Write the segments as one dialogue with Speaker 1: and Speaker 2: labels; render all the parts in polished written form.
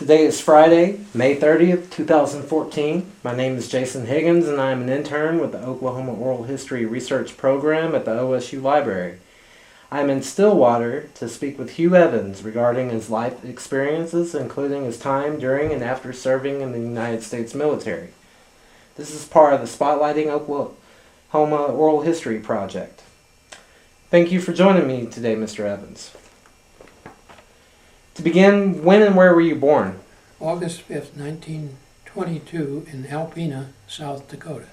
Speaker 1: Today is Friday, May 30th, 2014. My name is Jason Higgins and I am an intern with the Oklahoma Oral History Research Program at the OSU Library. I am in Stillwater to speak with Hugh Evans regarding his life experiences, including his time during and after serving in the United States military. This is part of the Spotlighting Oklahoma Oral History Project. Thank you for joining me today, Mr. Evans. To begin, when and where were you born?
Speaker 2: August 5th, 1922 in Alpena, South Dakota.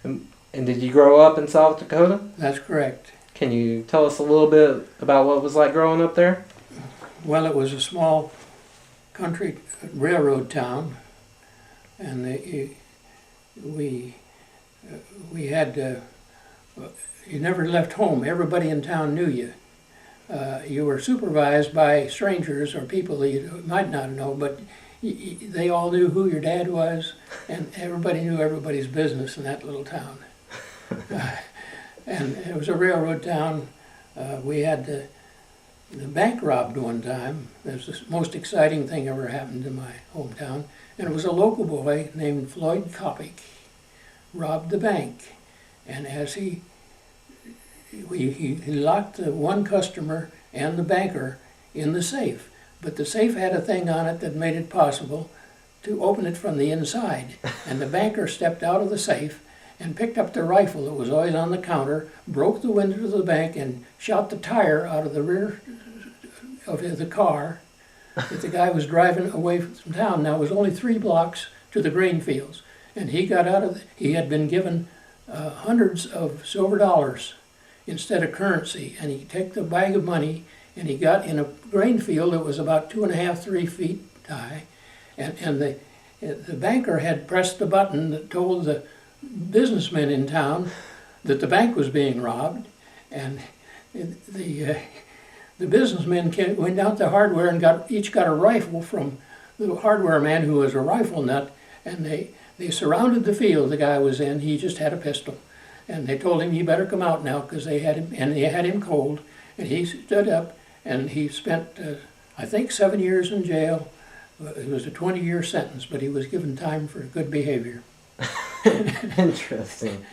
Speaker 1: And did you grow up in South Dakota?
Speaker 2: That's correct.
Speaker 1: Can you tell us a little bit about what it was like growing up there?
Speaker 2: Well, it was a small country railroad town, and we had you never left home. Everybody in town knew you. You were supervised by strangers or people that you might not know, but they all knew who your dad was, and everybody knew everybody's business in that little town. And it was a railroad town. We had the bank robbed one time. It was the most exciting thing ever happened in my hometown. And it was a local boy named Floyd Kopic robbed the bank. And as he locked the one customer and the banker in the safe. But the safe had a thing on it that made it possible to open it from the inside. And the banker stepped out of the safe and picked up the rifle that was always on the counter, broke the window of the bank, and shot the tire out of the rear of the car that the guy was driving away from town. Now, it was only 3 blocks to the grain fields. And he got out of he had been given hundreds of silver dollars instead of currency. And he took the bag of money, and he got in a grain field that was about 2.5, 3 feet high. And the banker had pressed the button that told the businessmen in town that the bank was being robbed, and the businessmen went out to hardware and each got a rifle from the hardware man who was a rifle nut, and they surrounded the field the guy was in. He just had a pistol, and they told him, "You better come out now," because they had him cold, and he stood up, and he spent I think 7 years in jail. It was a 20-year sentence, but he was given time for good behavior.
Speaker 1: Interesting.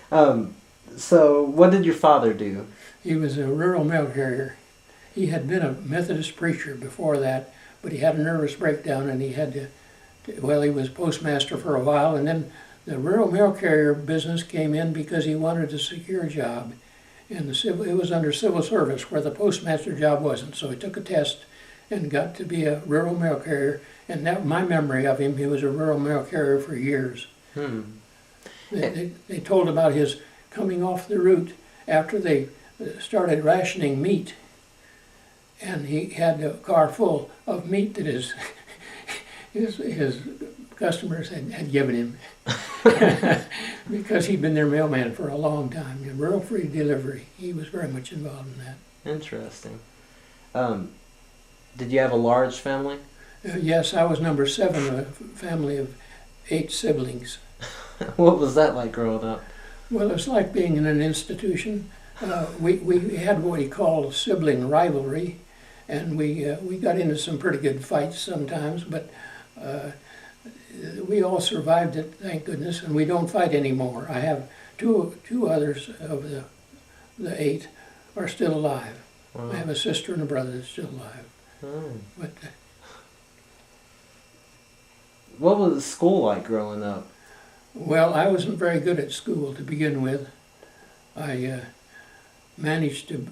Speaker 1: So what did your father do?
Speaker 2: He was a rural mail carrier. He had been a Methodist preacher before that, but he had a nervous breakdown, and he had to he was postmaster for a while, and then the rural mail carrier business came in because he wanted a secure job. And it was under civil service where the postmaster job wasn't, so he took a test and got to be a rural mail carrier. And that, my memory of him, he was a rural mail carrier for years. They told about his coming off the route after they started rationing meat, and he had a car full of meat that his customers had given him because he'd been their mailman for a long time. Rural free delivery. He was very much involved in that.
Speaker 1: Interesting. Did you have a large family?
Speaker 2: Yes, I was number 7 of a family of 8 siblings.
Speaker 1: What was that like growing up?
Speaker 2: Well, it's like being in an institution. We had what we called sibling rivalry, and we got into some pretty good fights sometimes, but we all survived it, thank goodness, and we don't fight anymore. I have two others of the 8 are still alive. Wow. I have a sister and a brother that's still alive. Oh. But
Speaker 1: what was school like growing up?
Speaker 2: Well, I wasn't very good at school to begin with. I managed to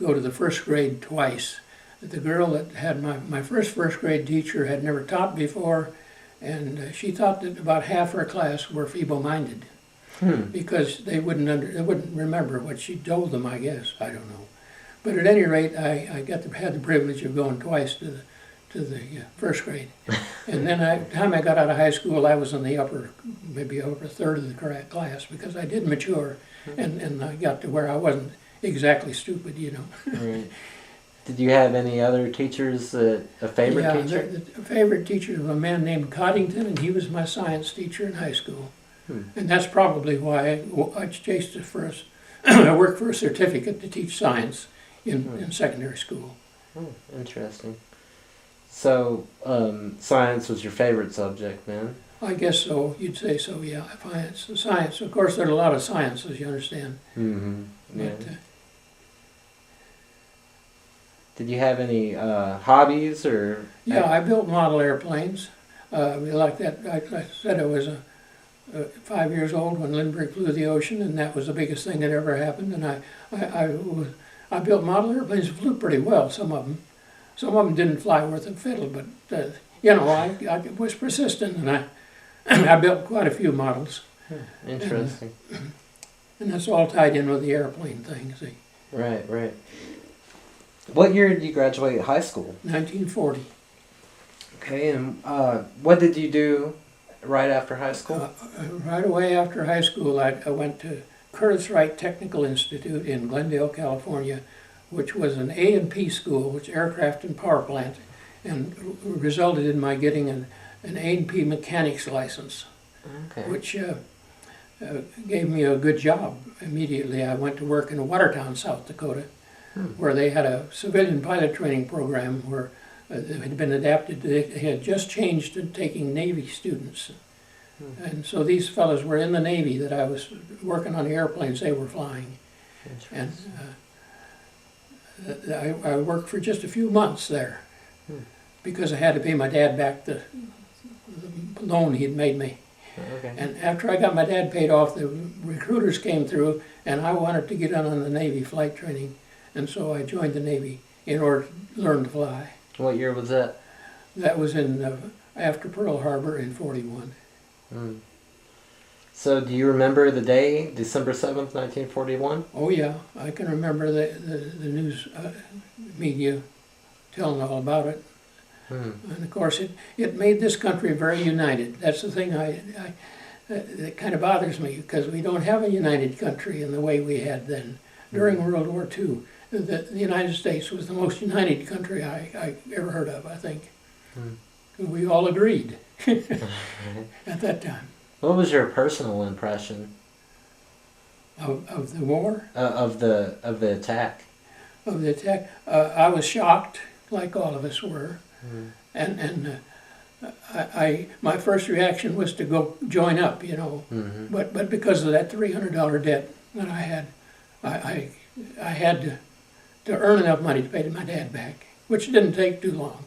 Speaker 2: go to the first grade twice. The girl that had my first grade teacher had never taught before, and she thought that about half her class were feeble-minded because they wouldn't remember what she told them, I guess. I don't know. But at any rate, I had the privilege of going twice to the first grade. And then by the time I got out of high school, I was in the maybe upper third of the class, because I did mature, and I got to where I wasn't exactly stupid, you know.
Speaker 1: Right. Did you have any other teachers, a favorite teacher?
Speaker 2: Yeah, a favorite teacher was a man named Coddington, and he was my science teacher in high school. And that's probably why I chased it first. I worked for a certificate to teach science in secondary school.
Speaker 1: Interesting. So, science was your favorite subject then?
Speaker 2: I guess so. You'd say so, yeah. Science. Of course, there's a lot of sciences, you understand.
Speaker 1: Mm-hmm. Yeah.
Speaker 2: But,
Speaker 1: Did you have any hobbies or?
Speaker 2: yeah, I built model airplanes. Like that, I said I was 5 years old when Lindbergh flew the ocean, and that was the biggest thing that ever happened. And I built model airplanes that flew pretty well. Some of them didn't fly worth a fiddle, but I was persistent, and I built quite a few models.
Speaker 1: Interesting.
Speaker 2: And that's all tied in with the airplane thing. See,
Speaker 1: Right, right. What year did you graduate high school?
Speaker 2: 1940.
Speaker 1: Okay, and what did you do right after high school?
Speaker 2: Right away after high school, I went to Curtis Wright Technical Institute in Glendale, California, which was an A&P school, which aircraft and power plant, and resulted in my getting an A&P mechanics license,
Speaker 1: Okay.
Speaker 2: which gave me a good job. Immediately, I went to work in Watertown, South Dakota, where they had a civilian pilot training program where it had been adapted. They had just changed to taking Navy students. And so these fellows were in the Navy that I was working on the airplanes they were flying. And I worked for just a few months there because I had to pay my dad back the loan he'd made me.
Speaker 1: Okay.
Speaker 2: And after I got my dad paid off, the recruiters came through, and I wanted to get on the Navy flight training. And so I joined the Navy in order to learn to fly.
Speaker 1: What year was that?
Speaker 2: That was in after Pearl Harbor in '41.
Speaker 1: So do you remember the day, December 7th, 1941?
Speaker 2: Oh yeah, I can remember the news media telling all about it. And of course it made this country very united. That's the thing that kind of bothers me, because we don't have a united country in the way we had then. During World War II, the United States was the most united country I ever heard of, I think. We all agreed at that time.
Speaker 1: What was your personal impression
Speaker 2: Of the war?
Speaker 1: of the attack?
Speaker 2: Of the attack? I was shocked, like all of us were. And my first reaction was to go join up, But because of that $300 debt that I had, I had to earn enough money to pay my dad back, which didn't take too long.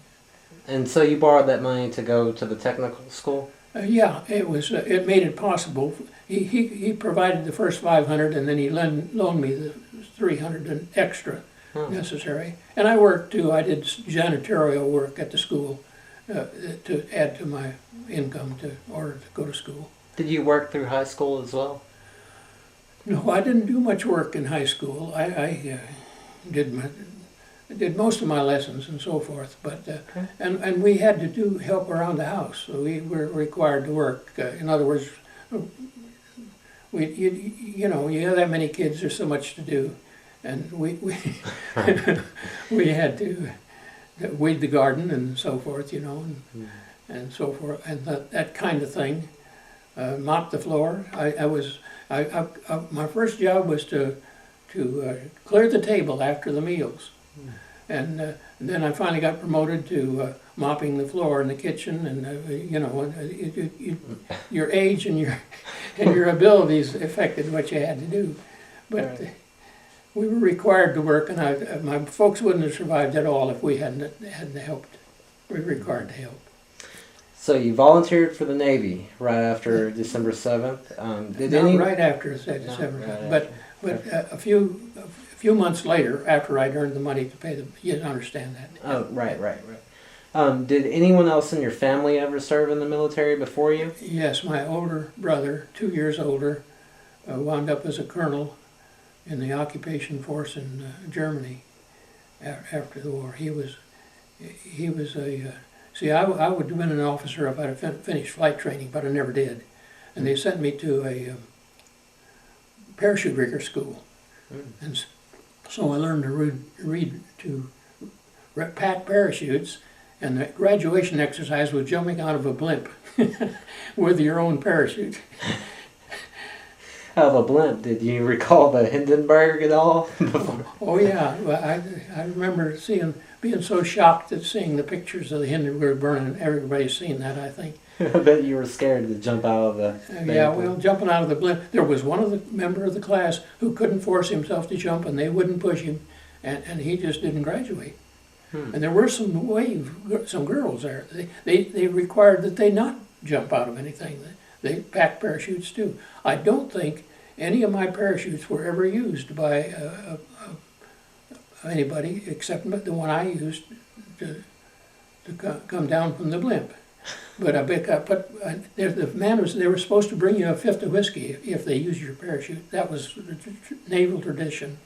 Speaker 1: And so you borrowed that money to go to the technical school?
Speaker 2: Yeah, it was. It made it possible. He provided the first $500, and then he loaned me the $300 extra necessary. And I worked too. I did janitorial work at the school to add to my income in order to go to school.
Speaker 1: Did you work through high school as well?
Speaker 2: No, I didn't do much work in high school. I did most of my lessons and so forth, but and we had to do help around the house. So we were required to work. In other words, you have that many kids, there's so much to do, and we we had to weed the garden and so forth, and so forth, and that kind of thing. Mop the floor. My first job was to clear the table after the meals. And then I finally got promoted to mopping the floor in the kitchen, and your age and your abilities affected what you had to do. But we were required to work, and my folks wouldn't have survived at all if we hadn't helped. We were required to help.
Speaker 1: So you volunteered for the Navy right after December 7th.
Speaker 2: Right after December 7th, but a few months later, after I'd earned the money to pay them. You didn't understand that.
Speaker 1: Oh, right. Did anyone else in your family ever serve in the military before you?
Speaker 2: Yes, my older brother, 2 years older, wound up as a colonel in the occupation force in Germany after the war. He was a... See, I would have been an officer if I had finished flight training, but I never did. And they sent me to a parachute rigger school. And so I learned to read to pack parachutes, and the graduation exercise was jumping out of a blimp with your own parachute.
Speaker 1: Out of a blimp, did you recall the Hindenburg at all?
Speaker 2: Oh yeah, well, I remember seeing being so shocked at seeing the pictures of the Hindenburg burning. Everybody's seen that, I think.
Speaker 1: I bet you were scared to jump out of the
Speaker 2: Yeah, well, jumping out of the blimp. There was one of the member of the class who couldn't force himself to jump, and they wouldn't push him, and he just didn't graduate. And there were some girls there. They required that they not jump out of anything. They packed parachutes too. I don't think any of my parachutes were ever used by anybody except the one I used to come down from the blimp. But the man was, they were supposed to bring you a fifth of whiskey if they used your parachute. That was the naval tradition.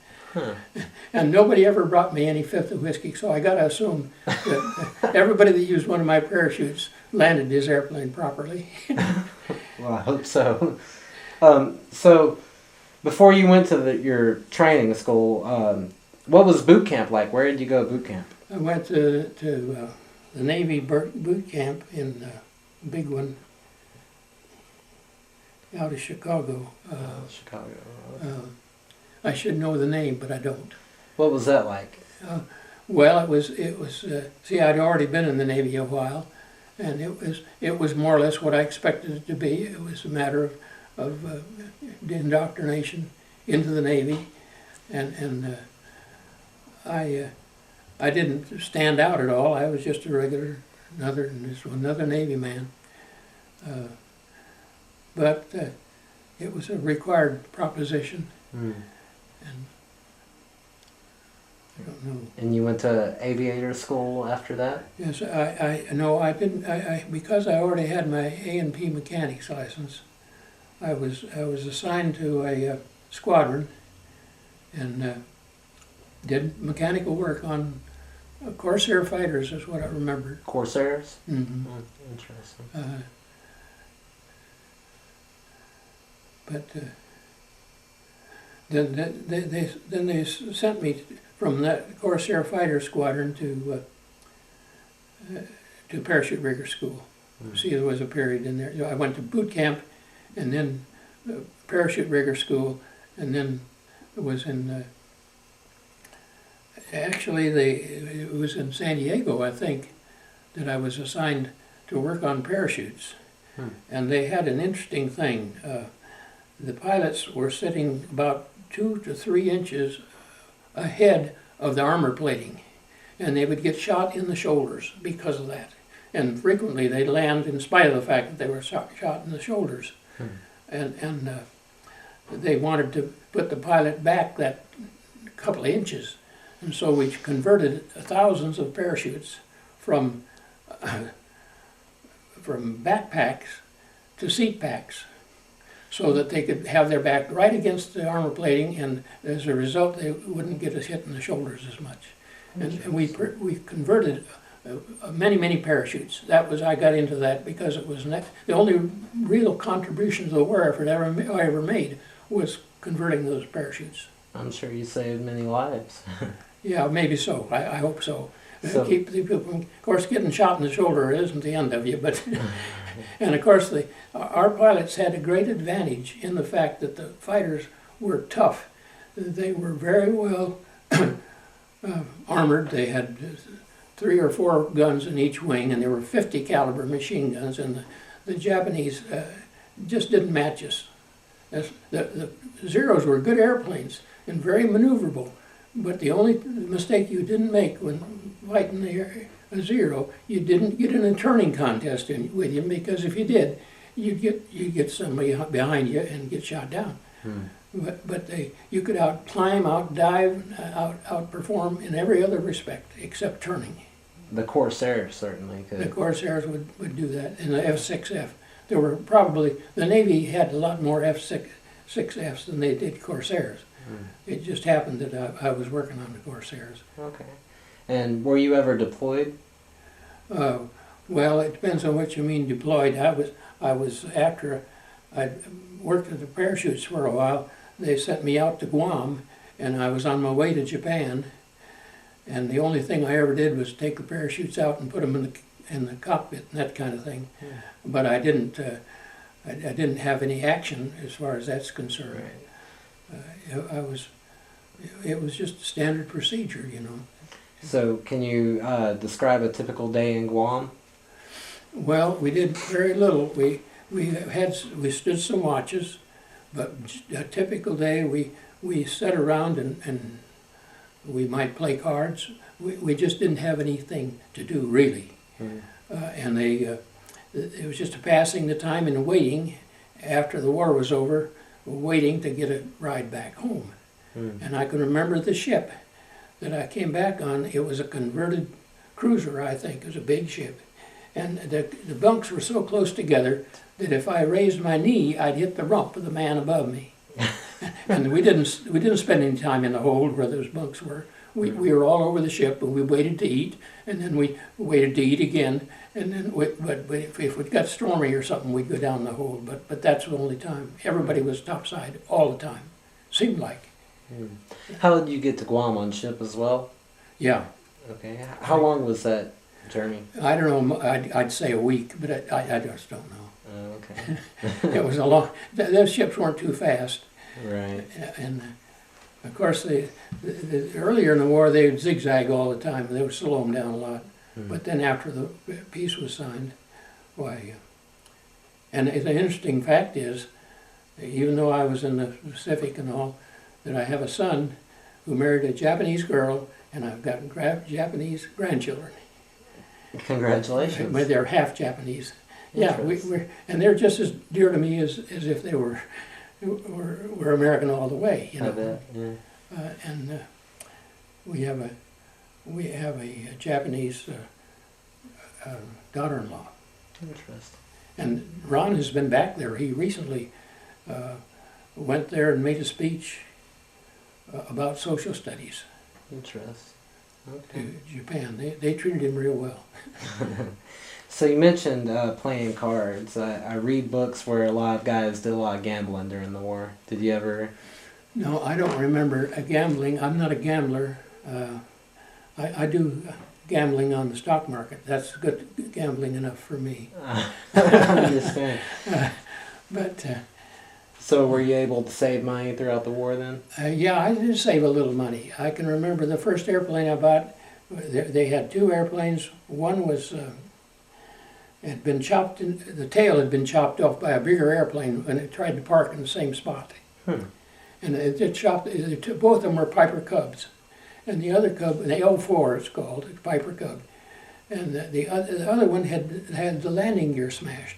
Speaker 2: And nobody ever brought me any fifth of whiskey, so I got to assume that everybody that used one of my parachutes landed his airplane properly.
Speaker 1: Well, I hope so. So, before you went to your training school, what was boot camp like? Where did you go boot camp?
Speaker 2: I went to the Navy boot camp in the big one out of Chicago.
Speaker 1: Chicago.
Speaker 2: I should know the name, but I don't.
Speaker 1: What was that like?
Speaker 2: Well, it was. See, I'd already been in the Navy a while, and it was more or less what I expected it to be. It was a matter of indoctrination into the Navy, and I didn't stand out at all. I was just a regular another Navy man, but it was a required proposition. And I don't know.
Speaker 1: And you went to aviator school after that?
Speaker 2: Yes, I didn't. Because I already had my A&P mechanics license. I was assigned to a squadron and did mechanical work on Corsair fighters, is what I remember.
Speaker 1: Corsairs?
Speaker 2: Mm-hmm.
Speaker 1: Interesting.
Speaker 2: But then they sent me from that Corsair fighter squadron to parachute rigger school. See, there was a period in there. I went to boot camp, and then parachute rigger school, and then it was in. Actually, it was in San Diego, I think, that I was assigned to work on parachutes, and they had an interesting thing. The pilots were sitting about 2 to 3 inches ahead of the armor plating, and they would get shot in the shoulders because of that. And frequently they'd land in spite of the fact that they were shot in the shoulders. And they wanted to put the pilot back that couple of inches. And so we converted thousands of parachutes from backpacks to seat packs, so that they could have their back right against the armor plating, and as a result, they wouldn't get us hit in the shoulders as much. And we converted many parachutes. I got into that because it was the only real contribution to the war effort I ever made was converting those parachutes.
Speaker 1: I'm sure you saved many lives.
Speaker 2: Yeah, maybe so. I hope so. Keep the people from, of course, getting shot in the shoulder isn't the end of you, but and of course our pilots had a great advantage in the fact that the fighters were tough. They were very well armored. They had 3 or 4 guns in each wing, and there were 50 caliber machine guns, and the Japanese just didn't match us. The Zeros were good airplanes and very maneuverable. But the only mistake you didn't make when fighting a Zero, you didn't get in a turning contest with him, because if you did, you'd get somebody behind you and get shot down. But you could out-climb, out-dive, outperform in every other respect except turning.
Speaker 1: The Corsairs certainly could.
Speaker 2: The Corsairs would do that, and the F-6F. There were probably, the Navy had a lot more F-6Fs than they did Corsairs. It just happened that I was working on the Corsairs.
Speaker 1: Okay. And were you ever deployed?
Speaker 2: Well, it depends on what you mean deployed. I was after I worked at the parachutes for a while. They sent me out to Guam, and I was on my way to Japan. And the only thing I ever did was take the parachutes out and put them in the cockpit and that kind of thing. But I didn't have any action as far as that's concerned.
Speaker 1: Right.
Speaker 2: It was just standard procedure, you know.
Speaker 1: So can you describe a typical day in Guam?
Speaker 2: Well, we did very little. We stood some watches, but a typical day we sat around and we might play cards. We just didn't have anything to do really, and it was just passing the time and waiting after the war was over, waiting to get a ride back home. And I can remember the ship that I came back on. It was a converted cruiser, I think. It was a big ship. And the bunks were so close together that if I raised my knee, I'd hit the rump of the man above me. And we didn't spend any time in the hold where those bunks were. We were all over the ship, and we waited to eat, and then we waited to eat again. And then, but if it got stormy or something, we'd go down the hold. But that's the only time. Everybody was topside all the time. Seemed like.
Speaker 1: How did you get to Guam on ship as well?
Speaker 2: Yeah.
Speaker 1: Okay. How long was that journey?
Speaker 2: I don't know. I'd say a week, but I just don't know.
Speaker 1: Oh, okay.
Speaker 2: It was a long. Those ships weren't too fast.
Speaker 1: Right.
Speaker 2: And of course, the earlier in the war, they would zigzag all the time. They would slow them down a lot. But then after the peace was signed, why? And the interesting fact is, even though I was in the Pacific and all, that I have a son who married a Japanese girl, and I've got Japanese grandchildren.
Speaker 1: Congratulations.
Speaker 2: But they're half Japanese. Yeah, and they're just as dear to me as if they were American all the way. You know.
Speaker 1: I bet. Yeah.
Speaker 2: And we have a Japanese daughter-in-law.
Speaker 1: Interesting.
Speaker 2: And Ron has been back there. He recently went there and made a speech about social studies.
Speaker 1: Interesting. Okay.
Speaker 2: To Japan. They treated him real well.
Speaker 1: So you mentioned playing cards. I read books where a lot of guys did a lot of gambling during the war. Did you ever?
Speaker 2: No, I don't remember gambling. I'm not a gambler. I do gambling on the stock market. That's good gambling enough for me.
Speaker 1: I understand.
Speaker 2: But
Speaker 1: so were you able to save money throughout the war then?
Speaker 2: yeah, I did save a little money. I can remember the first airplane I bought. They had two airplanes. One was had been chopped. The tail had been chopped off by a bigger airplane when it tried to park in the same spot. And it chopped. Both of them were Piper Cubs, and the other Cub, the O4, it's called, it's Piper Cub, and the other one had the landing gear smashed.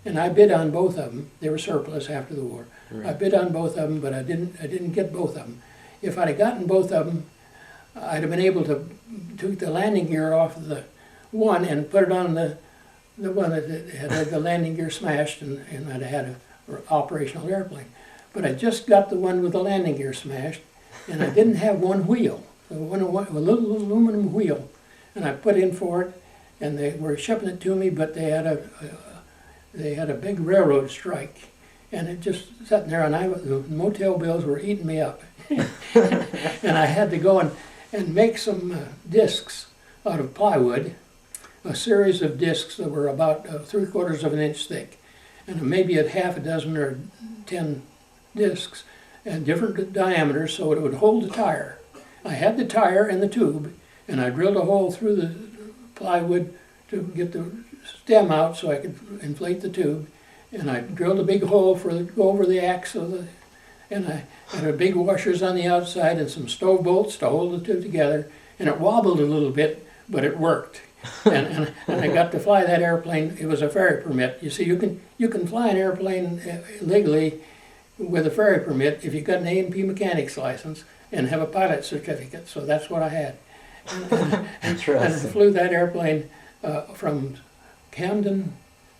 Speaker 2: And I bid on both of them. They were surplus after the war. Right. I bid on both of them, but I didn't get both of them. If I'd have gotten both of them, I'd have been able to take the landing gear off of the one and put it on the one that had the landing gear smashed, and I'd have had an operational airplane. But I just got the one with the landing gear smashed, and I didn't have one wheel, a little aluminum wheel, and I put in for it, and they were shipping it to me, but they had a big railroad strike, and it just sitting there, and the motel bills were eating me up, and I had to go and make some discs out of plywood, a series of discs that were about 3/4 of an inch thick, and maybe a half a dozen or 10 discs, and different diameters so it would hold the tire. I had the tire and the tube, and I drilled a hole through the plywood to get the stem out so I could inflate the tube, and I drilled a big hole to go over the axe and I had a big washers on the outside and some stove bolts to hold the two together, and it wobbled a little bit, but it worked. and I got to fly that airplane. It was a ferry permit. You see, you can fly an airplane legally with a ferry permit if you got an A&P mechanics license and have a pilot certificate. So that's what I had.
Speaker 1: Interesting.
Speaker 2: And I flew that airplane from Camden,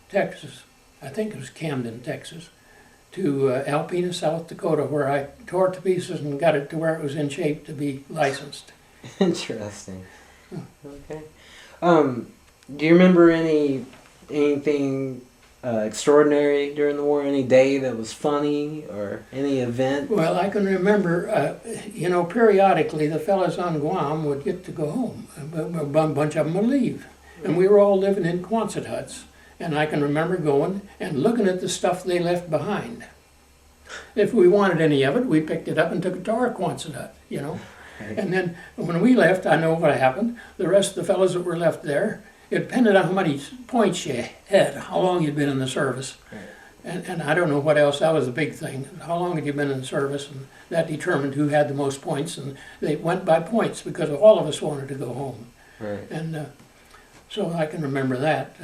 Speaker 2: Texas. I think it was Camden, Texas, to Alpena, South Dakota, where I tore it to pieces and got it to where it was in shape to be licensed.
Speaker 1: Interesting. Okay. Do you remember anything extraordinary during the war? Any day that was funny or any event?
Speaker 2: Well, I can remember, periodically the fellas on Guam would get to go home. A bunch of them would leave. And we were all living in Quonset huts. And I can remember going and looking at the stuff they left behind. If we wanted any of it, we picked it up and took it to our Quonset hut, And then when we left, I know what happened. The rest of the fellows that were left there, it depended on how many points you had, how long you'd been in the service.
Speaker 1: Right.
Speaker 2: And I don't know what else, that was the big thing. How long had you been in the service? And that determined who had the most points. And they went by points because all of us wanted to go home.
Speaker 1: Right.
Speaker 2: And so I can remember that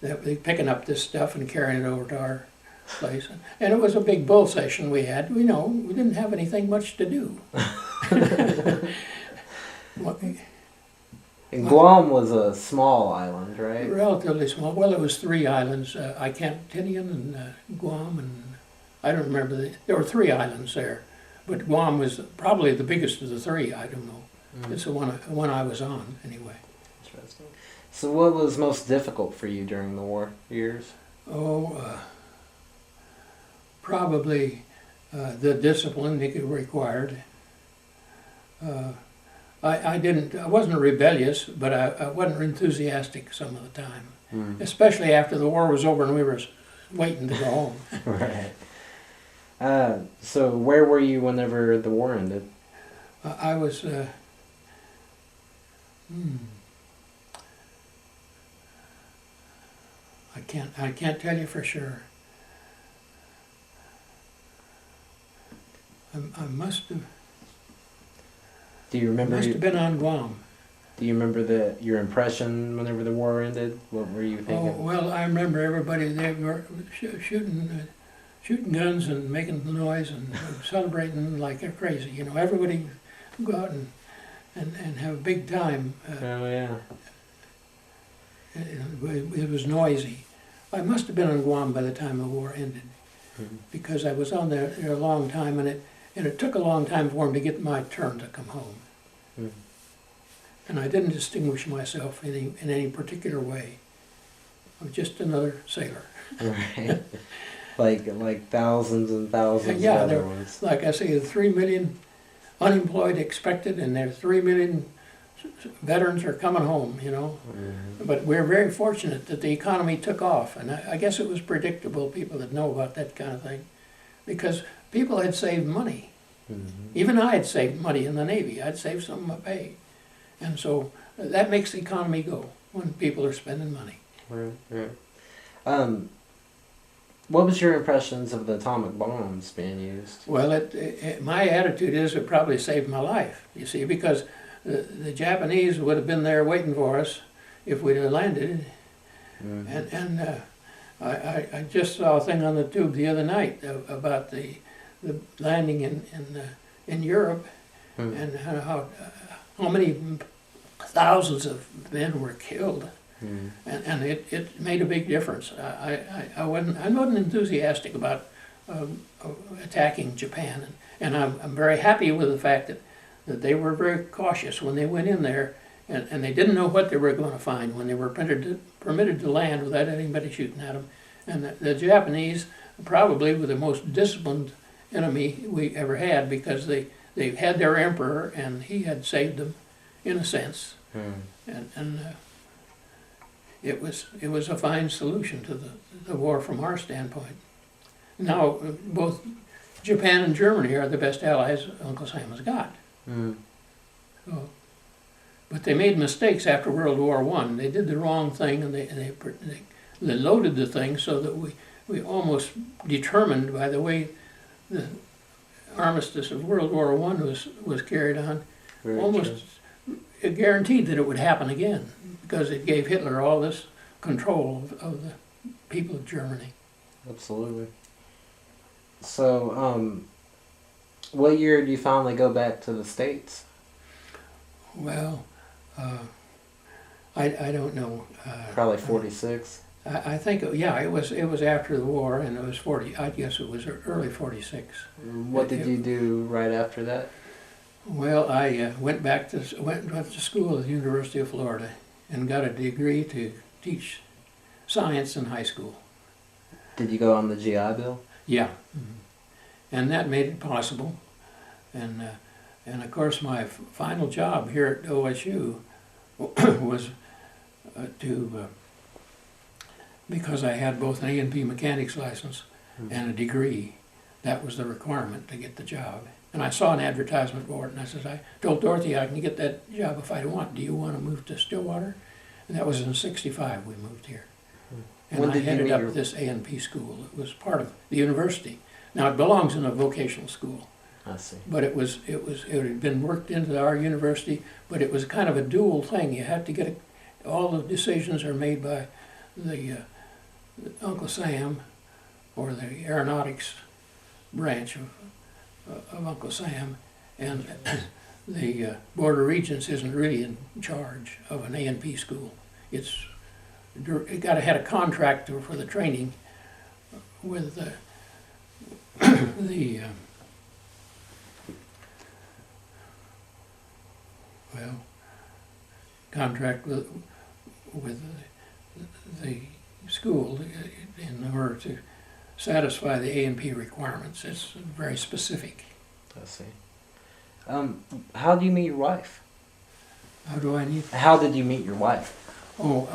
Speaker 2: they picking up this stuff and carrying it over to our place. And it was a big bull session we had. We didn't have anything much to do.
Speaker 1: And Guam was a small island, right?
Speaker 2: Relatively small. Well, it was 3 islands, Tinian and Guam, and I don't remember. There were 3 islands there, but Guam was probably the biggest of the 3. I don't know. It's the one I was on, anyway.
Speaker 1: Interesting. So what was most difficult for you during the war years?
Speaker 2: Probably the discipline it required. I wasn't rebellious, but I wasn't enthusiastic some of the time, especially after the war was over and we were waiting to go home.
Speaker 1: Right. So where were you whenever the war ended?
Speaker 2: I was, I can't tell you for sure. I must have.
Speaker 1: Do you remember?
Speaker 2: Must have been on Guam.
Speaker 1: Do you remember your impression whenever the war ended? What were you thinking?
Speaker 2: Oh, well, I remember everybody, they were shooting guns and making noise and celebrating like they're crazy. You know, everybody go out and have a big time.
Speaker 1: Oh, yeah.
Speaker 2: It was noisy. I must have been on Guam by the time the war ended, because I was on there a long time, and it took a long time for him to get my turn to come home. And I didn't distinguish myself in any particular way. I was just another sailor.
Speaker 1: Right. like thousands and thousands
Speaker 2: Yeah,
Speaker 1: of other ones.
Speaker 2: Like I say, 3 million unemployed expected, and there's 3 million veterans are coming home, you know. But we're very fortunate that the economy took off, and I guess it was predictable, people that know about that kind of thing, because people had saved money. Even I had saved money in the Navy. I'd saved some of my pay. And so that makes the economy go, when people are spending money.
Speaker 1: Right. What was your impressions of the atomic bombs being used?
Speaker 2: Well, my attitude is it probably saved my life, you see, because the Japanese would have been there waiting for us if we'd have landed. And I just saw a thing on the tube the other night about the landing in Europe, and how many thousands of men were killed. And it made a big difference. I wasn't enthusiastic about attacking Japan, and I'm very happy with the fact that they were very cautious when they went in there, and they didn't know what they were going to find when they were permitted to land without anybody shooting at them. And the Japanese probably were the most disciplined enemy we ever had, because they had their emperor, and he had saved them in a sense. And it was a fine solution to the war from our standpoint. Now both Japan and Germany are the best allies Uncle Sam has got. So, but they made mistakes after World War I. They did the wrong thing, and they loaded the thing so that we almost determined by the way the armistice of World War I was carried on, almost it guaranteed that it would happen again, because it gave Hitler all this control of the people of Germany.
Speaker 1: Absolutely. So, what year did you finally go back to the States?
Speaker 2: Well, I don't know.
Speaker 1: Probably 46.
Speaker 2: I think, yeah, it was after the war, and it was 40. I guess it was early 46.
Speaker 1: What did you do right after that?
Speaker 2: Well, I went to school at the University of Florida and got a degree to teach science in high school.
Speaker 1: Did you go on the GI Bill?
Speaker 2: Yeah, and that made it possible. And of course, my final job here at OSU was because I had both an A&P mechanics license and a degree. That was the requirement to get the job. And I saw an advertisement for it, and I said, I told Dorothy I can get that job if I want. Do you want to move to Stillwater? And that was in '65 we moved here. And
Speaker 1: When
Speaker 2: I
Speaker 1: did you
Speaker 2: headed
Speaker 1: meet
Speaker 2: up
Speaker 1: your-
Speaker 2: this A&P school. It was part of the university. Now it belongs in a vocational school,
Speaker 1: I see.
Speaker 2: but it had been worked into our university, but it was kind of a dual thing. You had to get all the decisions are made by the Uncle Sam, or the aeronautics branch of Uncle Sam, and the Board of Regents isn't really in charge of an A&P school. It had a contract for the training with the contract with the school in order to satisfy the A&P requirements. It's very specific.
Speaker 1: I see. How do you meet your wife?
Speaker 2: How do I need?
Speaker 1: How did you meet your wife?
Speaker 2: Oh,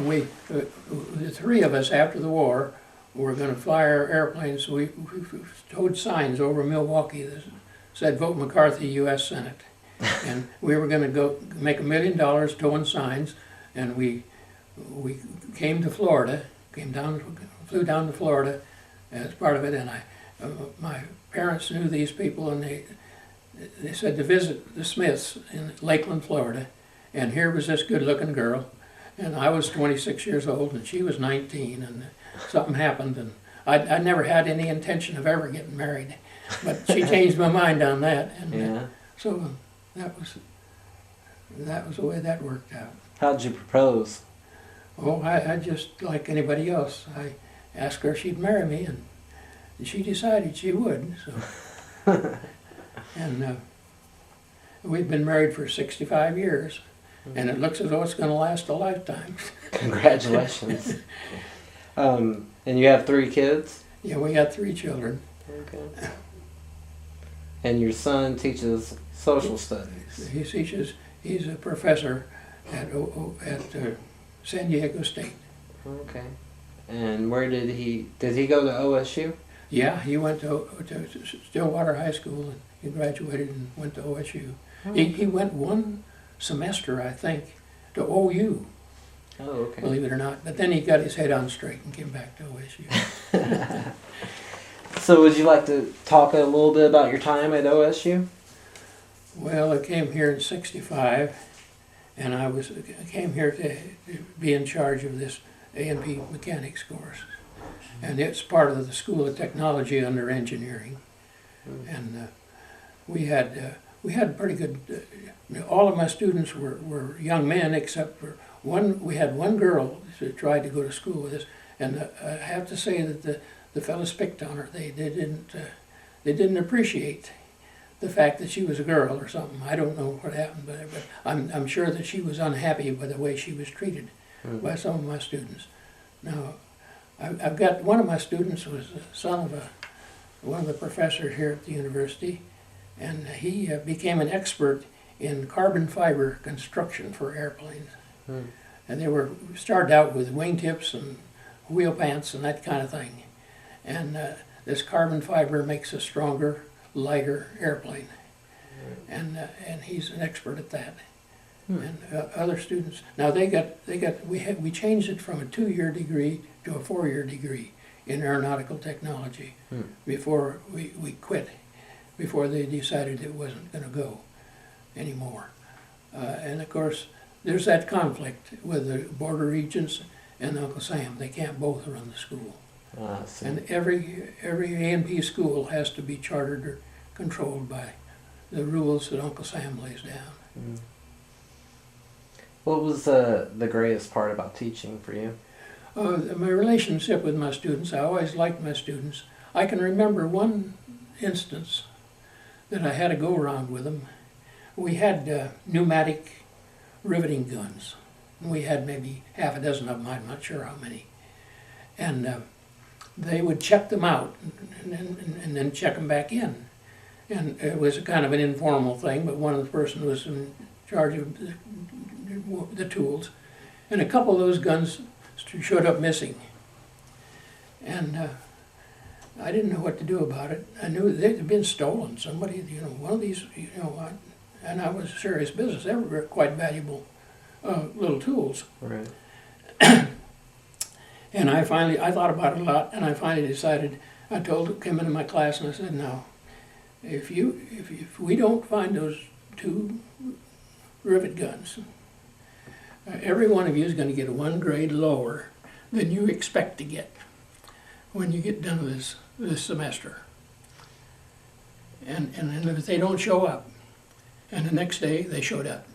Speaker 2: the three of us after the war were going to fly our airplanes. We towed signs over Milwaukee that said "Vote McCarthy, U.S. Senate," and we were going to go make $1 million towing signs. And we came to Florida, flew down to Florida as part of it. And my parents knew these people, and they said to visit the Smiths in Lakeland, Florida. And here was this good-looking girl, and I was 26 years old, and she was 19, and something happened, and I never had any intention of ever getting married, but she changed my mind on that, and
Speaker 1: Yeah.
Speaker 2: so that was the way that worked out.
Speaker 1: How'd you propose?
Speaker 2: Oh, I just like anybody else. I asked her if she'd marry me, and she decided she would. So, and we've been married for 65 years. And it looks as though it's going to last a lifetime.
Speaker 1: Congratulations. And you have 3 kids?
Speaker 2: Yeah, we got 3 children.
Speaker 1: Okay. And your son teaches social studies?
Speaker 2: He teaches, he's a professor at San Diego State.
Speaker 1: Okay. And where did he go to OSU?
Speaker 2: Yeah, he went to Stillwater High School, and he graduated and went to OSU. He went one semester, I think, to OU.
Speaker 1: Oh, okay.
Speaker 2: Believe it or not. But then he got his head on straight and came back to OSU.
Speaker 1: So would you like to talk a little bit about your time at OSU?
Speaker 2: Well, I came here in '65, and I came here to be in charge of this A&P mechanics course. And it's part of the School of Technology under engineering. And we had pretty good, all of my students were young men except for one. We had one girl who tried to go to school with us, and I have to say that the fellows picked on her. They didn't appreciate the fact that she was a girl or something. I don't know what happened, but I'm sure that she was unhappy by the way she was treated by some of my students. Now, I've got one of my students was the son of one of the professors here at the university, and he became an expert in carbon fiber construction for airplanes. And they started out with wingtips and wheel pants and that kind of thing. And this carbon fiber makes a stronger, lighter airplane. And he's an expert at that. And other students, now we changed it from a 2-year degree to a 4-year degree in aeronautical technology before we quit, before they decided it wasn't going to go anymore. And of course, there's that conflict with the Board of Regents and Uncle Sam. They can't both run the school.
Speaker 1: I see.
Speaker 2: And every A&P school has to be chartered or controlled by the rules that Uncle Sam lays down.
Speaker 1: What was the greatest part about teaching for you?
Speaker 2: My relationship with my students, I always liked my students. I can remember one instance that I had a go-around with them. We had pneumatic riveting guns. We had maybe half a dozen of them, I'm not sure how many. And they would check them out and then check them back in. And it was kind of an informal thing, but one of the person was in charge of the tools. And a couple of those guns showed up missing. And I didn't know what to do about it. I knew they had been stolen. Somebody, one of these, and I was serious business. They were quite valuable little tools.
Speaker 1: Right.
Speaker 2: And I thought about it a lot, and I finally decided. Came into my class and I said, "Now, if we don't find those 2 rivet guns, every one of you is going to get 1 grade lower than you expect to get when you get done with this semester. And if they don't show up, and the next day they showed up,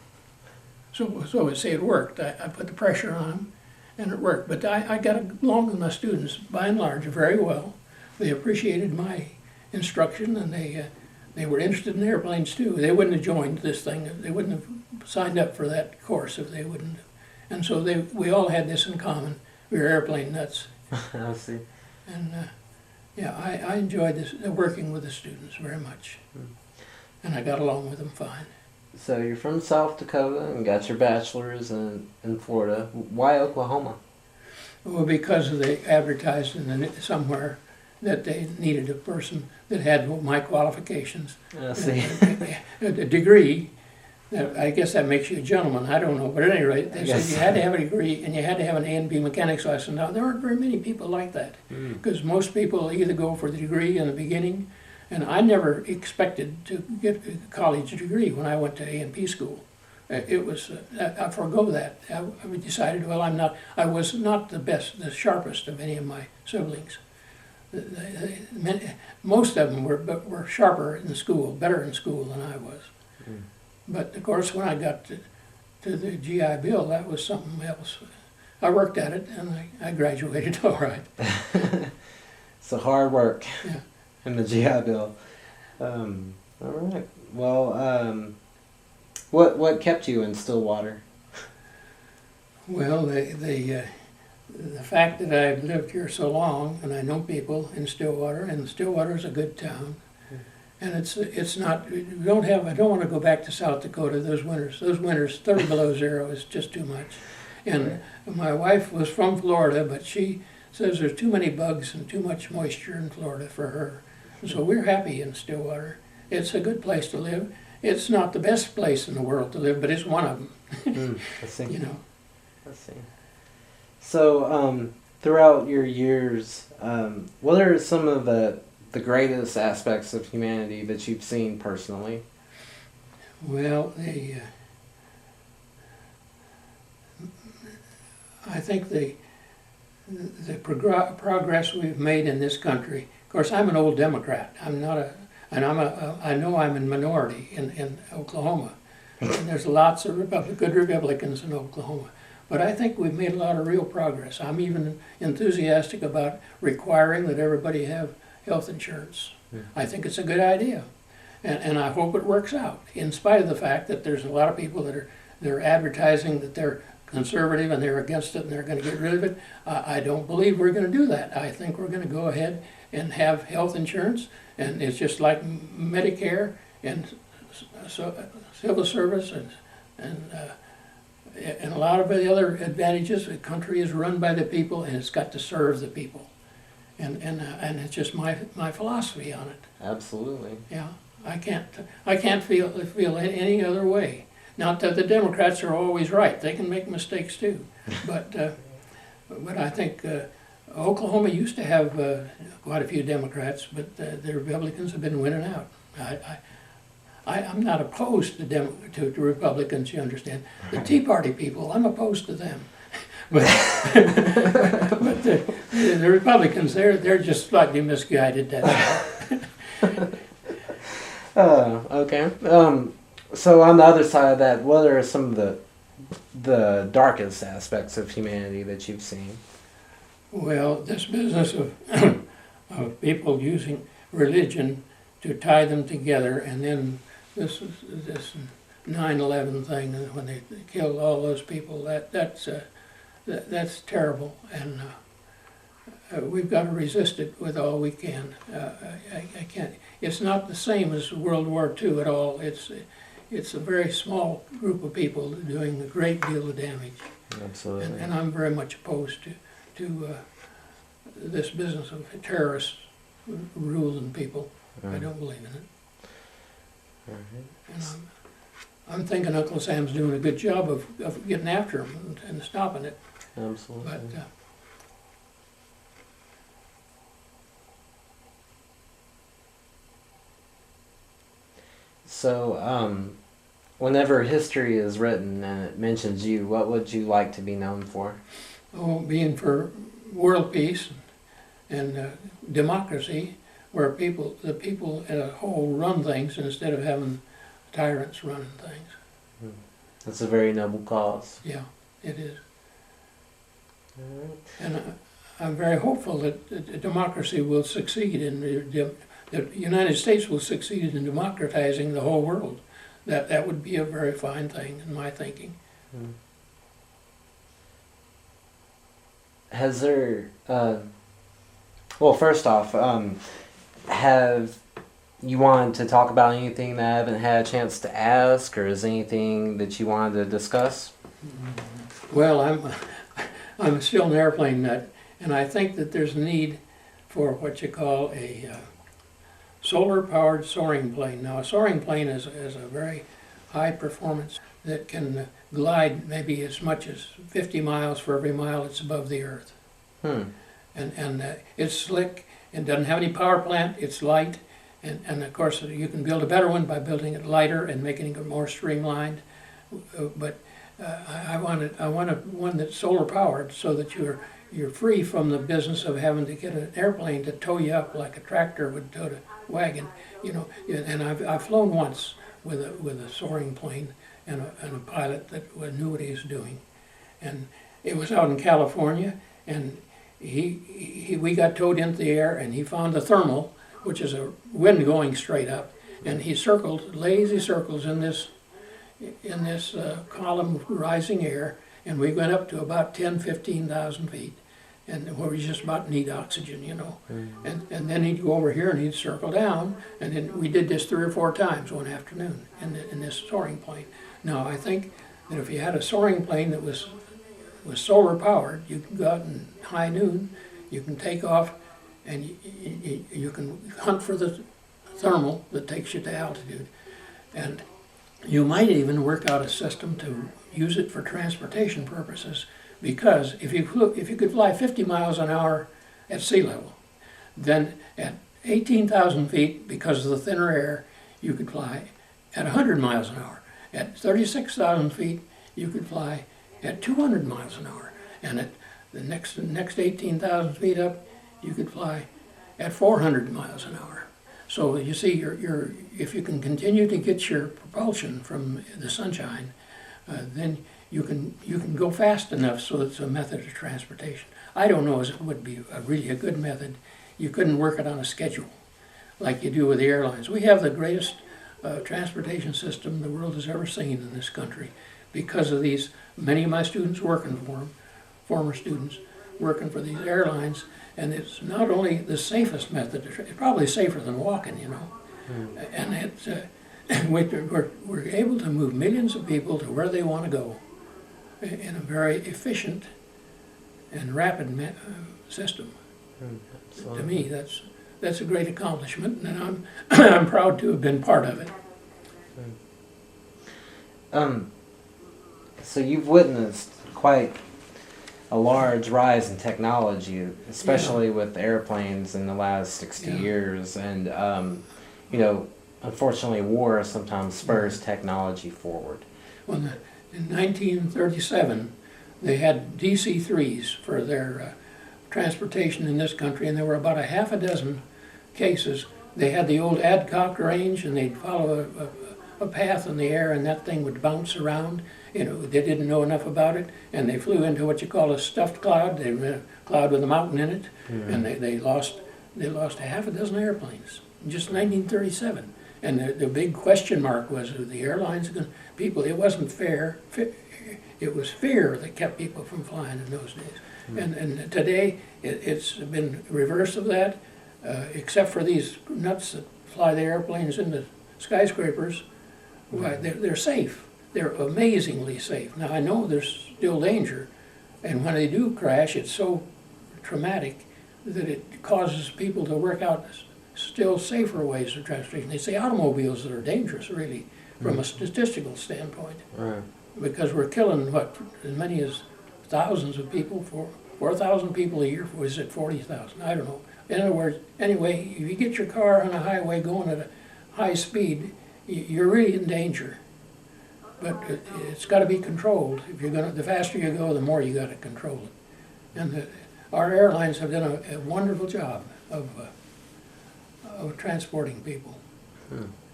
Speaker 2: so say it worked. I put the pressure on them, and it worked. But I got along with my students by and large very well. They appreciated my instruction, and they were interested in airplanes too. They wouldn't have joined this thing. They wouldn't have signed up for that course if they wouldn't. And so we all had this in common. We were airplane nuts.
Speaker 1: I see.
Speaker 2: And I enjoyed working with the students very much. And I got along with them fine.
Speaker 1: So you're from South Dakota and got your bachelor's in Florida. Why Oklahoma?
Speaker 2: Well, because they advertised somewhere that they needed a person that had my qualifications.
Speaker 1: I see.
Speaker 2: A degree. I guess that makes you a gentleman. I don't know. But at any rate, they said you had to have a degree and you had to have an A and B mechanics license. Now, there aren't very many people like that because most people either go for the degree in the beginning, and I never expected to get a college degree when I went to A and P school. It was, I forego that. I decided, well, I was not the sharpest of any of my siblings. Most of them were sharper in school, better in school than I was. But of course, when I got to the GI Bill, that was something else. I worked at it, and I graduated all right.
Speaker 1: So hard work.
Speaker 2: Yeah.
Speaker 1: In the GI Bill. All right. Well, what kept you in Stillwater?
Speaker 2: Well, the fact that I've lived here so long, and I know people in Stillwater, and Stillwater is a good town. And it's not, I don't want to go back to South Dakota, those winters, 30 below zero is just too much. And my wife was from Florida, but she says there's too many bugs and too much moisture in Florida for her. So we're happy in Stillwater. It's a good place to live. It's not the best place in the world to live, but it's one of them.
Speaker 1: I see. I see. So, throughout your years, what are some of the greatest aspects of humanity that you've seen personally?
Speaker 2: Well, I think the progress we've made in this country. Of course, I'm an old Democrat. I know I'm in minority in Oklahoma. And there's lots of good Republicans in Oklahoma. But I think we've made a lot of real progress. I'm even enthusiastic about requiring that everybody have health insurance. Yeah. I think it's a good idea. And I hope it works out, in spite of the fact that there's a lot of people that are advertising that they're conservative and they're against it and they're going to get rid of it. I don't believe we're going to do that. I think we're going to go ahead and have health insurance, and it's just like Medicare and civil service and a lot of the other advantages. The country is run by the people, and it's got to serve the people, and it's just my philosophy on it.
Speaker 1: Absolutely. Yeah,
Speaker 2: I can't feel any other way. Not that the Democrats are always right; they can make mistakes too. But I think Oklahoma used to have quite a few Democrats, but the Republicans have been winning out. I'm not opposed to Republicans, you understand. The Tea Party people, I'm opposed to them. But the Republicans, they're just slightly misguided.
Speaker 1: Okay. So on the other side of that, what are some of the darkest aspects of humanity that you've seen?
Speaker 2: Well, this business of people using religion to tie them together, and then this 9/11 thing when they killed all those people. That's terrible, and we've got to resist it with all we can. I can't. It's not the same as World War II at all. It's a very small group of people doing a great deal of damage.
Speaker 1: Absolutely.
Speaker 2: And I'm very much opposed to this business of terrorists ruling people. I don't believe in it. And I'm thinking Uncle Sam's doing a good job of getting after him and stopping it.
Speaker 1: Absolutely.
Speaker 2: But
Speaker 1: So, whenever history is written and it mentions you, what would you like to be known for?
Speaker 2: being for world peace and democracy, where the people as a whole run things instead of having tyrants running things.
Speaker 1: That's a very noble cause.
Speaker 2: Yeah, it is.
Speaker 1: Alright.
Speaker 2: And I'm very hopeful that democracy will succeed in the United States will succeed in democratizing the whole world. That would be a very fine thing in my thinking.
Speaker 1: Has there, well, first off, have you wanted to talk about anything that I haven't had a chance to ask, or is anything that you wanted to discuss?
Speaker 2: Well, I'm still an airplane nut, and I think that there's a need for what you call a solar-powered soaring plane. Now, a soaring plane is a very high performance that can glide maybe as much as 50 miles for every mile it's above the earth. And it's slick and doesn't have any power plant. It's light, and of course you can build a better one by building it lighter and making it more streamlined. But I want one that's solar powered, so that you're free from the business of having to get an airplane to tow you up like a tractor would tow a wagon. You know, and I've flown once with a soaring plane and a pilot that knew what he was doing, and it was out in California, and we got towed into the air, and he found the thermal, which is a wind going straight up, and he circled lazy circles in this column of rising air, and we went up to about 15,000 feet, and where we just about need oxygen, you know. And then he'd go over here and he'd circle down, and then we did this 3 or 4 times one afternoon in this soaring plane. Now, I think that if you had a soaring plane that was solar powered, you can go out in high noon, you can take off, and you can hunt for the thermal that takes you to altitude. And you might even work out a system to use it for transportation purposes, because if you could fly 50 miles an hour at sea level, then at 18,000 feet, because of the thinner air, you could fly at 100 miles an hour. At 36,000 feet, you could fly at 200 miles an hour. And at the next 18,000 feet up, you could fly at 400 miles an hour. So you see, if you can continue to get your propulsion from the sunshine, then you can go fast enough so it's a method of transportation. I don't know as it would be really a good method. You couldn't work it on a schedule like you do with the airlines. We have the greatest transportation system the world has ever seen in this country because of these, many of my students working for them, former students working for these airlines, and it's not only the safest method, it's probably safer than walking, you know. And it's, we're able to move millions of people to where they want to go in a very efficient and rapid system. To me, that's a great accomplishment, and I'm proud to have been part of it.
Speaker 1: So you've witnessed quite a large rise in technology, especially with airplanes in the last 60 years, and you know, unfortunately, war sometimes spurs technology forward.
Speaker 2: Well, in 1937, they had DC-3s for their transportation in this country, and there were about a half a dozen cases. They had the old Adcock range, and they'd follow a path in the air, and that thing would bounce around. You know, they didn't know enough about it, and they flew into what you call a stuffed cloud. They were a cloud with a mountain in it, and they lost a half a dozen airplanes in just 1937. And the big question mark was, are the airlines going to, people, it wasn't fair. It was fear that kept people from flying in those days. And today, it's been reverse of that, except for these nuts that fly the airplanes into skyscrapers. Why, they're safe. They're amazingly safe. Now, I know there's still danger, and when they do crash, it's so traumatic that it causes people to work out still safer ways of transportation. They say automobiles that are dangerous, really, from a statistical standpoint,
Speaker 1: Right.
Speaker 2: because we're killing, what, as many as thousands of people, 4,000 people a year, or is it 40,000? I don't know. In other words, anyway, if you get your car on a highway going at a high speed, you're really in danger. But it's got to be controlled. If you're gonna, the faster you go, the more you got to control it. And our airlines have done a wonderful job of transporting people.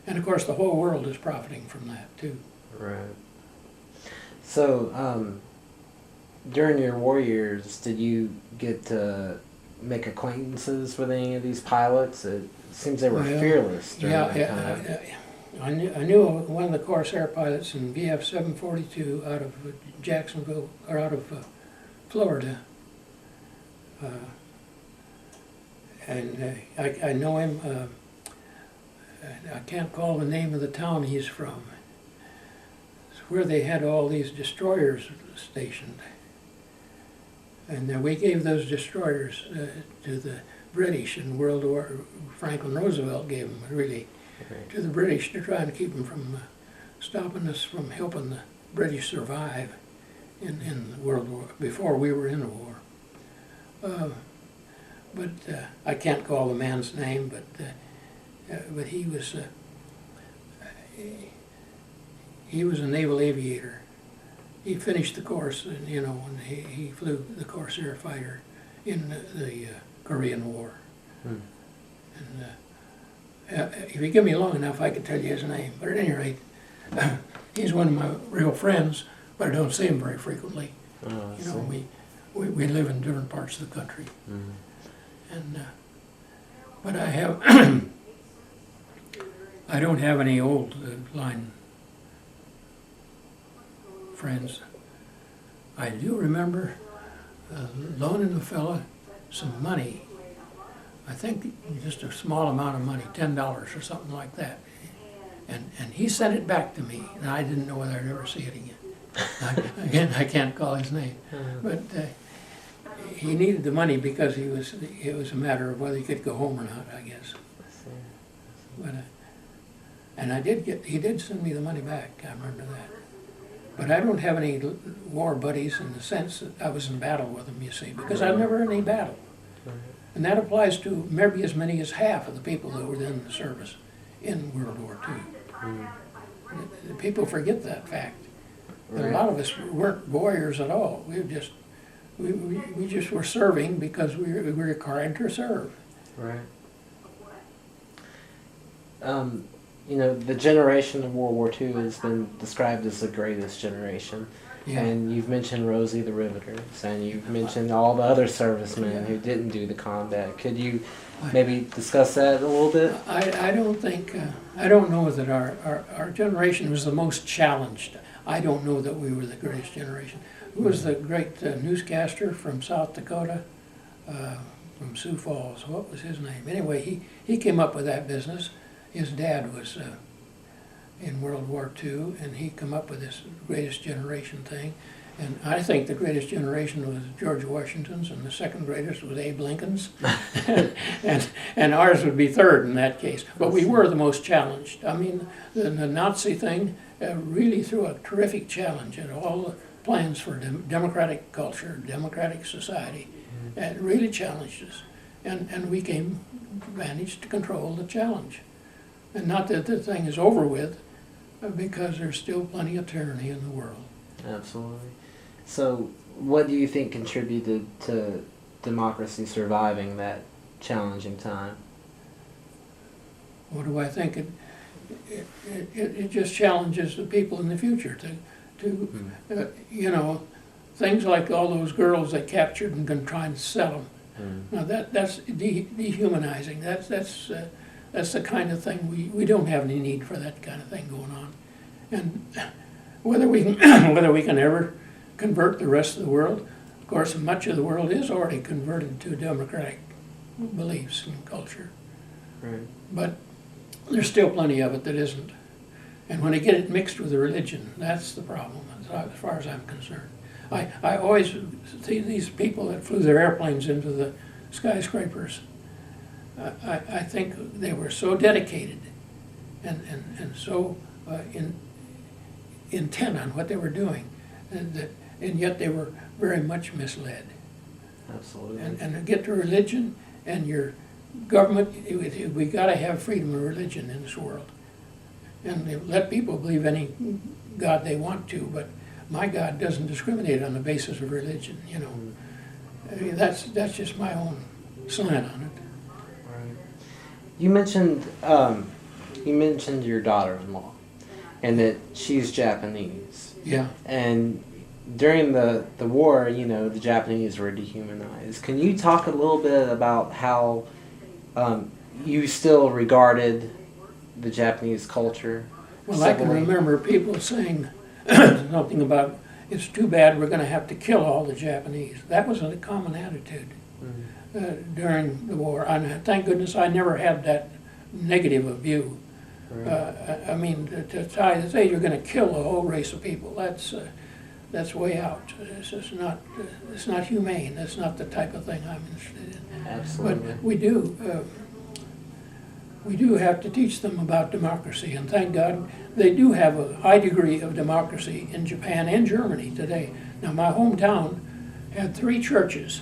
Speaker 2: And of course, the whole world is profiting from that too.
Speaker 1: Right. So, during your war years, did you get to make acquaintances with any of these pilots? It seems they were fearless during that time.
Speaker 2: I knew one of the Corsair pilots in VF 742 out of Jacksonville, or out of Florida. And I know him. I can't call the name of the town he's from. It's where they had all these destroyers stationed. And we gave those destroyers to the British in World War. Franklin Roosevelt gave them, really, to the British to try and keep them from stopping us from helping the British survive in World War, before we were in the war. But I can't call the man's name, but he was a naval aviator. He finished the course, and and he flew the Corsair fighter in the Korean War. And if you give me long enough, I could tell you his name. But at any rate, he's one of my real friends, but I don't see him very frequently. We live in different parts of the country. And but I have I don't have any old line friends. I do remember loaning a fella some money. I think just a small amount of money, $10 or something like that. And he sent it back to me, and I didn't know whether I'd ever see it again. I can't call his name. But he needed the money because it was a matter of whether he could go home or not, I guess. But, and he did send me the money back, I remember that. But I don't have any war buddies in the sense that I was in battle with them, you see, because I've never had any battle. And that applies to maybe as many as half of the people that were in the service in World War II. The people forget that fact. And a lot of us weren't warriors at all. We just were serving because we were required to serve.
Speaker 1: Right. The generation of World War II has been described as the greatest generation. Yeah. And you've mentioned Rosie the Riveters, and you've mentioned all the other servicemen who didn't do the combat. Could you maybe discuss that a little bit?
Speaker 2: I don't know that our generation was the most challenged. I don't know that we were the greatest generation. Who was the great newscaster from South Dakota, from Sioux Falls? What was his name? Anyway, he came up with that business. His dad was in World War II, and he come up with this greatest generation thing. And I think the greatest generation was George Washington's, and the second greatest was Abe Lincoln's. and ours would be third in that case. But we were the most challenged. I mean, the Nazi thing really threw a terrific challenge at all the plans for democratic culture, democratic society. And it really challenged us. And we managed to control the challenge. And not that the thing is over with, because there's still plenty of tyranny in the world.
Speaker 1: Absolutely. So what do you think contributed to democracy surviving that challenging time?
Speaker 2: What do I think? It just challenges the people in the future to things like all those girls they captured and been trying to sell them. Now that's dehumanizing. That's the kind of thing we don't have any need for that kind of thing going on. And whether we can ever convert the rest of the world, of course, much of the world is already converted to democratic beliefs and culture.
Speaker 1: Right.
Speaker 2: But there's still plenty of it that isn't. And when they get it mixed with the religion, that's the problem, as far as I'm concerned. I always see these people that flew their airplanes into skyscrapers. I think they were so dedicated and so intent on what they were doing, and yet they were very much misled.
Speaker 1: Absolutely.
Speaker 2: And to get to religion and your government, we got to have freedom of religion in this world. And let people believe any God they want to, but my God doesn't discriminate on the basis of religion, you know. I mean, that's just my own slant on it.
Speaker 1: Right. You mentioned your daughter-in-law, and that she's Japanese.
Speaker 2: Yeah.
Speaker 1: And during the war, you know, the Japanese were dehumanized. Can you talk a little bit about how you still regarded the Japanese culture?
Speaker 2: Well, I can remember people saying something about, it's too bad we're going to have to kill all the Japanese. That was a common attitude during the war. And thank goodness I never had that negative a view. Right. I mean, to say you're going to kill a whole race of people, that's way out. It's not humane. That's not the type of thing I'm interested in.
Speaker 1: Absolutely.
Speaker 2: But we do have to teach them about democracy, and thank God they do have a high degree of democracy in Japan and Germany today. Now, my hometown had 3 churches,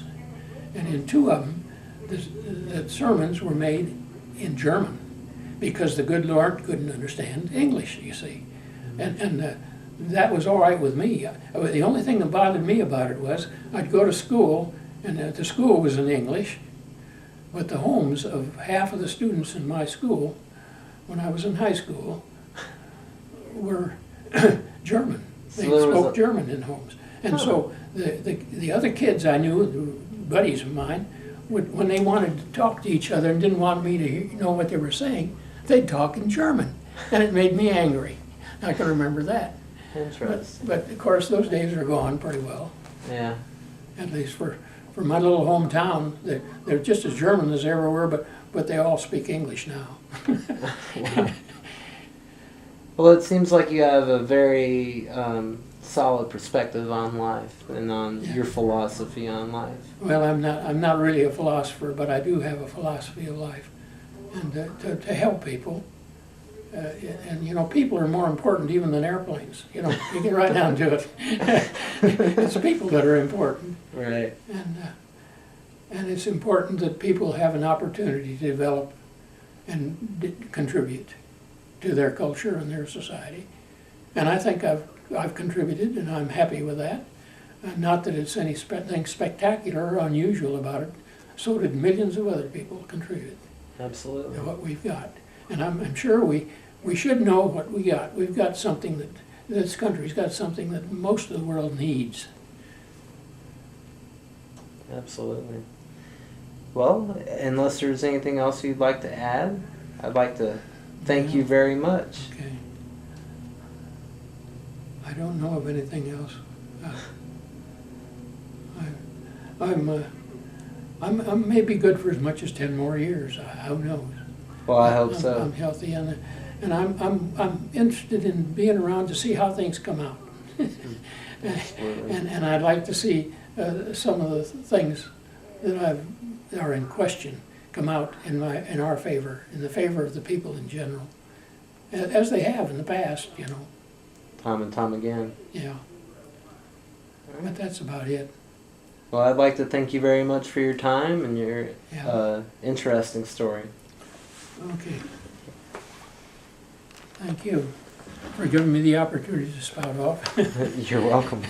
Speaker 2: and in 2 of them, the sermons were made in German, because the good Lord couldn't understand English, you see. And that was all right with me. The only thing that bothered me about it was I'd go to school, and the school was in English, but the homes of half of the students in my school, when I was in high school, were German. They spoke German in homes. And so the other kids I knew, buddies of mine, when they wanted to talk to each other and didn't want me to know what they were saying, they'd talk in German. And it made me angry. I can remember that.
Speaker 1: Interesting.
Speaker 2: But of course, those days are gone pretty well.
Speaker 1: Yeah.
Speaker 2: At least for my little hometown, they're just as German as they ever were, but they all speak English now.
Speaker 1: Wow. Well, it seems like you have a very solid perspective on life and on your philosophy on life.
Speaker 2: Well, I'm not really a philosopher, but I do have a philosophy of life, and to help people. And you know, people are more important even than airplanes. You know, you get right down to it. It's people that are important.
Speaker 1: Right.
Speaker 2: And it's important that people have an opportunity to develop and contribute to their culture and their society. And I think I've contributed, and I'm happy with that. Not that it's anything spectacular or unusual about it. So did millions of other people contribute.
Speaker 1: Absolutely.
Speaker 2: To what we've got. And I'm sure we should know what we got. We've got something that this country's got something that most of the world needs.
Speaker 1: Absolutely. Well, unless there's anything else you'd like to add, I'd like to thank you very much.
Speaker 2: Okay. I don't know of anything else. I'm maybe good for as much as 10 more years. Who knows?
Speaker 1: Well, I hope so.
Speaker 2: I'm healthy, and I'm interested in being around to see how things come out. and I'd like to see some of the things that are in question come out in our favor, in the favor of the people in general, as they have in the past, you know.
Speaker 1: Time and time again.
Speaker 2: Yeah. But that's about it.
Speaker 1: Well, I'd like to thank you very much for your time and your interesting story.
Speaker 2: Okay. Thank you for giving me the opportunity to spout off.
Speaker 1: You're welcome.